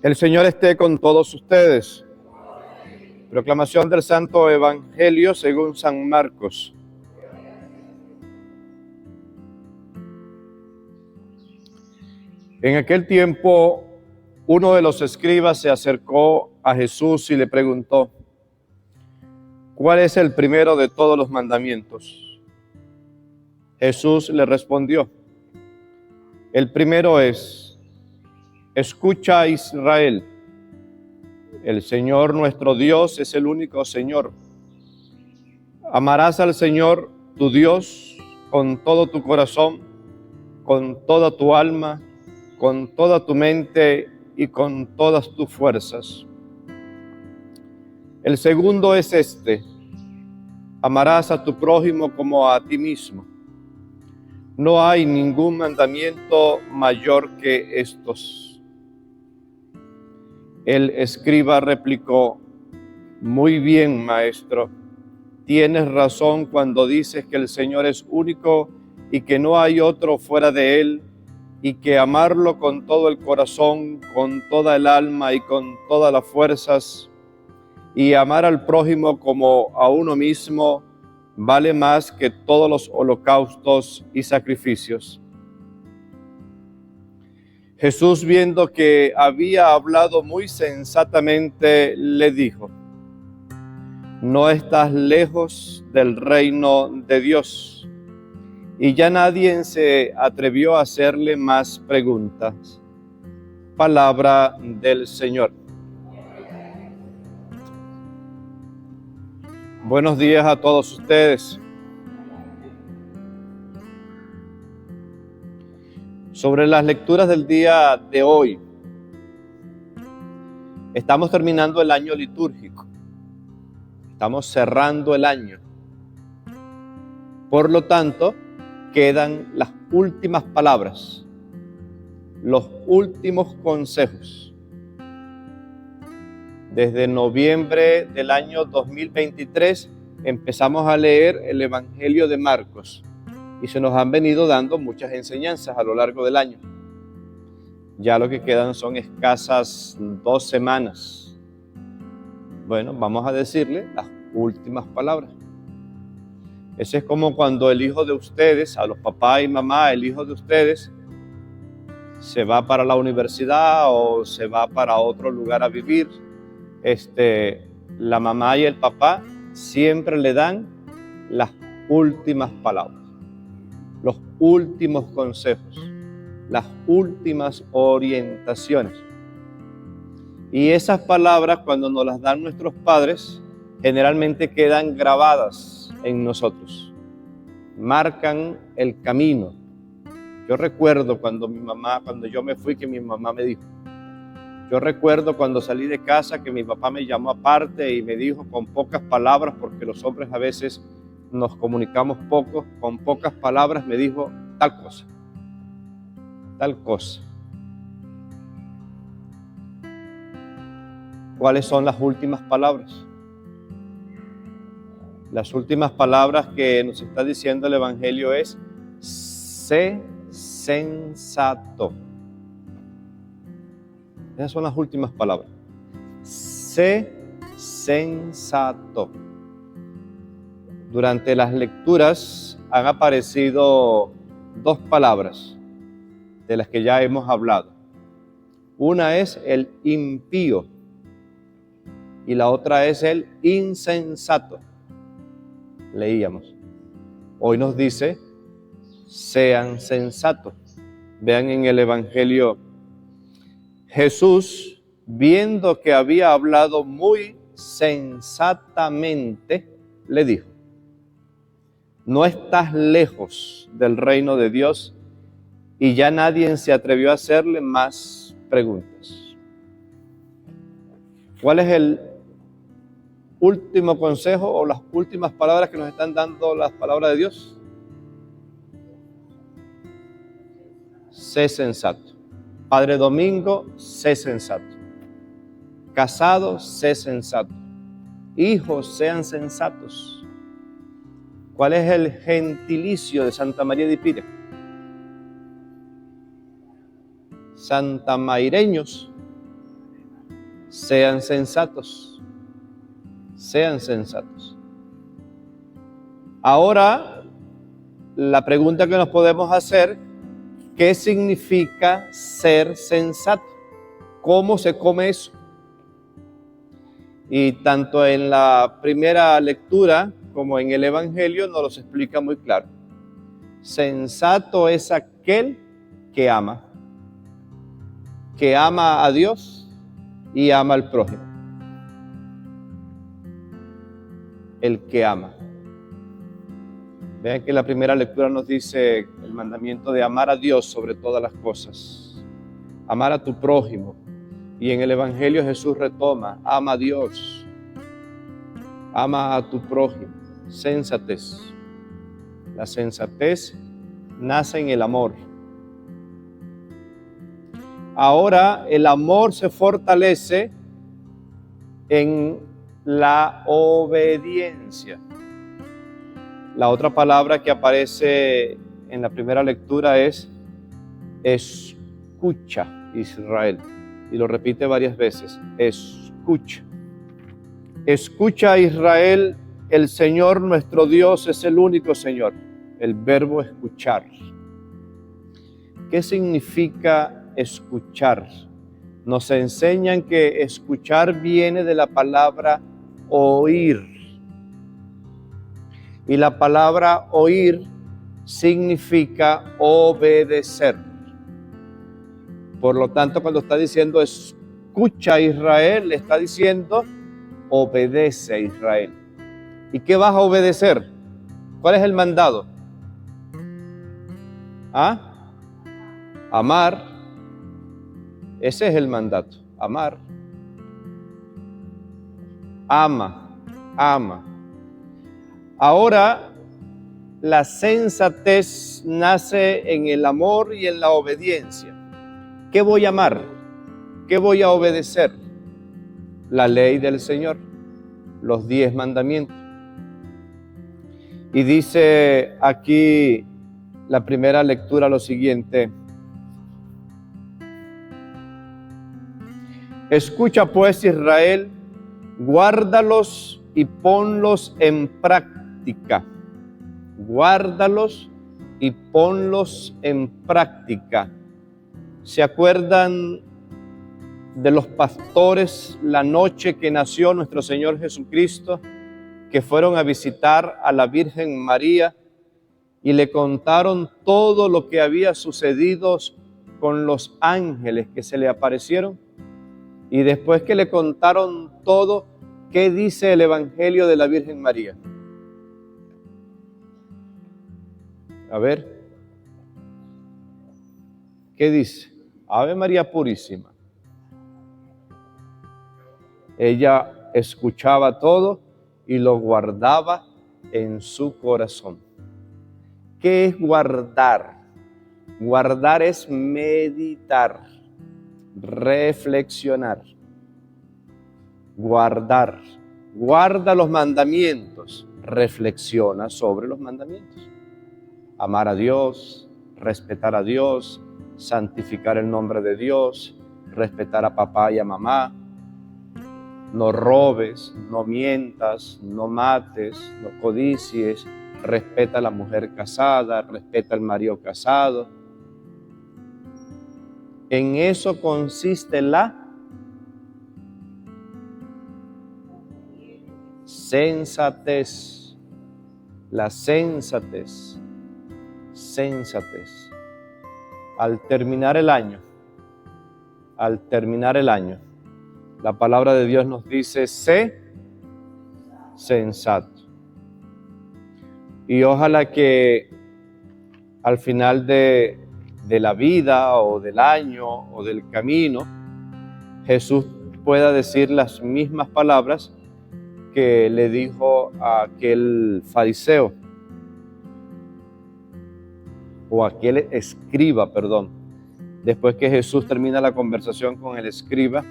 El Señor esté con todos ustedes. Proclamación del Santo Evangelio según San Marcos. En aquel tiempo, uno de los escribas se acercó a Jesús y le preguntó: ¿cuál es el primero de todos los mandamientos? Jesús le respondió: el primero es: escucha, Israel, el Señor nuestro Dios es el único Señor. Amarás al Señor tu Dios con todo tu corazón, con toda tu alma, con toda tu mente y con todas tus fuerzas. El segundo es este: amarás a tu prójimo como a ti mismo. No hay ningún mandamiento mayor que estos. El escriba replicó: muy bien, maestro, tienes razón cuando dices que el Señor es único y que no hay otro fuera de Él, y que amarlo con todo el corazón, con toda el alma y con todas las fuerzas, y amar al prójimo como a uno mismo, vale más que todos los holocaustos y sacrificios. Jesús, viendo que había hablado muy sensatamente, le dijo: no estás lejos del reino de Dios. Y ya nadie se atrevió a hacerle más preguntas. Palabra del Señor. Buenos días a todos ustedes. Sobre las lecturas del día de hoy, estamos terminando el año litúrgico. Estamos cerrando el año. Por lo tanto, quedan las últimas palabras, los últimos consejos. Desde noviembre del año 2023 empezamos a leer el Evangelio de Marcos y se nos han venido dando muchas enseñanzas a lo largo del año. Ya lo que quedan son escasas 2 semanas. Bueno, vamos a decirle las últimas palabras. Ese es como cuando el hijo de ustedes, a los papás y mamá, el hijo de ustedes se va para la universidad o se va para otro lugar a vivir. La mamá y el papá siempre le dan las últimas palabras, los últimos consejos, las últimas orientaciones. Y esas palabras, cuando nos las dan nuestros padres, generalmente quedan grabadas en nosotros, marcan el camino. Yo recuerdo cuando yo me fui, que mi mamá me dijo. Yo recuerdo cuando salí de casa que mi papá me llamó aparte y me dijo con pocas palabras, porque los hombres a veces nos comunicamos poco, con pocas palabras me dijo tal cosa, tal cosa. ¿Cuáles son las últimas palabras? Las últimas palabras que nos está diciendo el Evangelio es: sé sensato. Esas son las últimas palabras. Sé sensato. Durante las lecturas han aparecido 2 palabras de las que ya hemos hablado. Una es el impío y la otra es el insensato. Leíamos. Hoy nos dice: sean sensatos. Vean en el Evangelio, Jesús, viendo que había hablado muy sensatamente, le dijo: no estás lejos del reino de Dios. Y ya nadie se atrevió a hacerle más preguntas. ¿Cuál es el último consejo o las últimas palabras que nos están dando las palabras de Dios? Sé sensato. Padre Domingo, sé sensato. Casados, sé sensato. Hijos, sean sensatos. ¿Cuál es el gentilicio de Santa María de Pira? Santamaireños. sean sensatos, sean sensatos. Ahora, la pregunta que nos podemos hacer, ¿qué significa ser sensato? ¿Cómo se come eso? Y tanto en la primera lectura como en el Evangelio nos los explica muy claro. Sensato es aquel que ama a Dios y ama al prójimo. El que ama. Vean que la primera lectura nos dice el mandamiento de amar a Dios sobre todas las cosas, amar a tu prójimo. Y en el Evangelio Jesús retoma, ama a Dios, ama a tu prójimo, sensatez. La sensatez nace en el amor. Ahora el amor se fortalece en la obediencia. La otra palabra que aparece en la primera lectura es escucha, Israel. Y lo repite varias veces, escucha. Escucha, Israel, el Señor nuestro Dios es el único Señor. El verbo escuchar. ¿Qué significa escuchar? Nos enseñan que escuchar viene de la palabra oír. Y la palabra oír significa obedecer. Por lo tanto, cuando está diciendo escucha a Israel, le está diciendo obedece a Israel. ¿Y qué vas a obedecer? ¿Cuál es el mandado? Amar. Ese es el mandato, amar. Ama. Ahora, la sensatez nace en el amor y en la obediencia. ¿Qué voy a amar? ¿Qué voy a obedecer? La ley del Señor, los 10 mandamientos. Y dice aquí la primera lectura lo siguiente. Escucha pues, Israel, guárdalos y ponlos en práctica. Guárdalos y ponlos en práctica. ¿Se acuerdan de los pastores la noche que nació nuestro Señor Jesucristo, que fueron a visitar a la Virgen María y le contaron todo lo que había sucedido con los ángeles que se le aparecieron? Y después que le contaron todo, ¿qué dice el Evangelio de la Virgen María? A ver, ¿qué dice? Ave María Purísima. Ella escuchaba todo y lo guardaba en su corazón. ¿Qué es guardar? Guardar es meditar, reflexionar. Guardar. Guarda los mandamientos, reflexiona sobre los mandamientos. Amar a Dios, respetar a Dios, santificar el nombre de Dios, respetar a papá y a mamá. No robes, no mientas, no mates, no codicies, respeta a la mujer casada, respeta al marido casado. En eso consiste la sensatez. La sensatez. Sensatez. Al terminar el año, la palabra de Dios nos dice, sé sensato. Y ojalá que al final de la vida o del año o del camino, Jesús pueda decir las mismas palabras que le dijo a aquel fariseo, o aquel escriba, Después que Jesús termina la conversación con el escriba,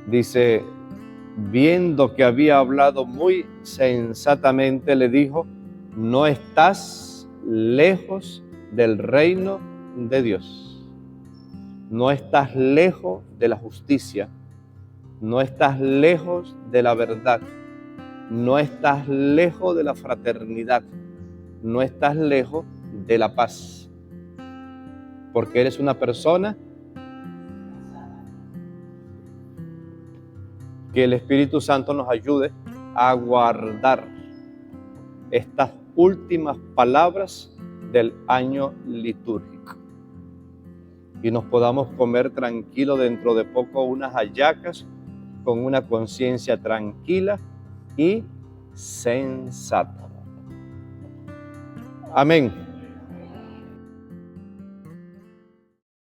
dice, viendo que había hablado muy sensatamente, le dijo, no estás lejos del reino de Dios. No estás lejos de la justicia. no estás lejos de la verdad, no estás lejos de la fraternidad, no estás lejos de la paz, porque eres una persona que el Espíritu Santo nos ayude a guardar estas últimas palabras del año litúrgico y nos podamos comer tranquilo dentro de poco unas hallacas con una conciencia tranquila y sensata. Amén.